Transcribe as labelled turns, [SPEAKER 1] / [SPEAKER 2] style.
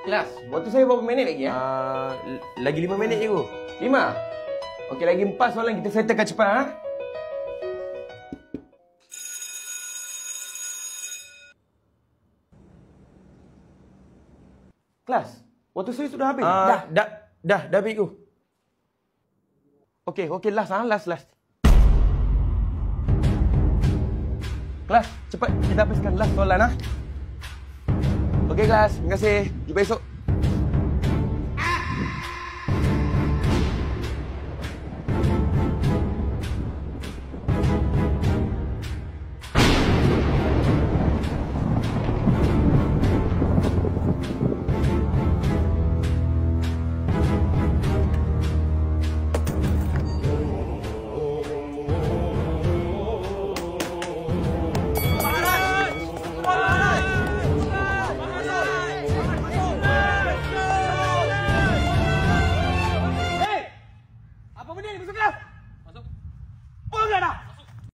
[SPEAKER 1] Kelas, waktu saya berapa minit lagi ya?
[SPEAKER 2] Lagi 5 minit je, Guru.
[SPEAKER 1] 5? Okey, lagi 4 soalan kita settlekan cepat, ha? Kelas, waktu saya sudah habis.
[SPEAKER 2] Dah habis, Guru.
[SPEAKER 1] Okey, last, ha? Last. Kelas, cepat kita habiskan last soalan, ha? Okey, kelas. Terima kasih. Jumpa esok.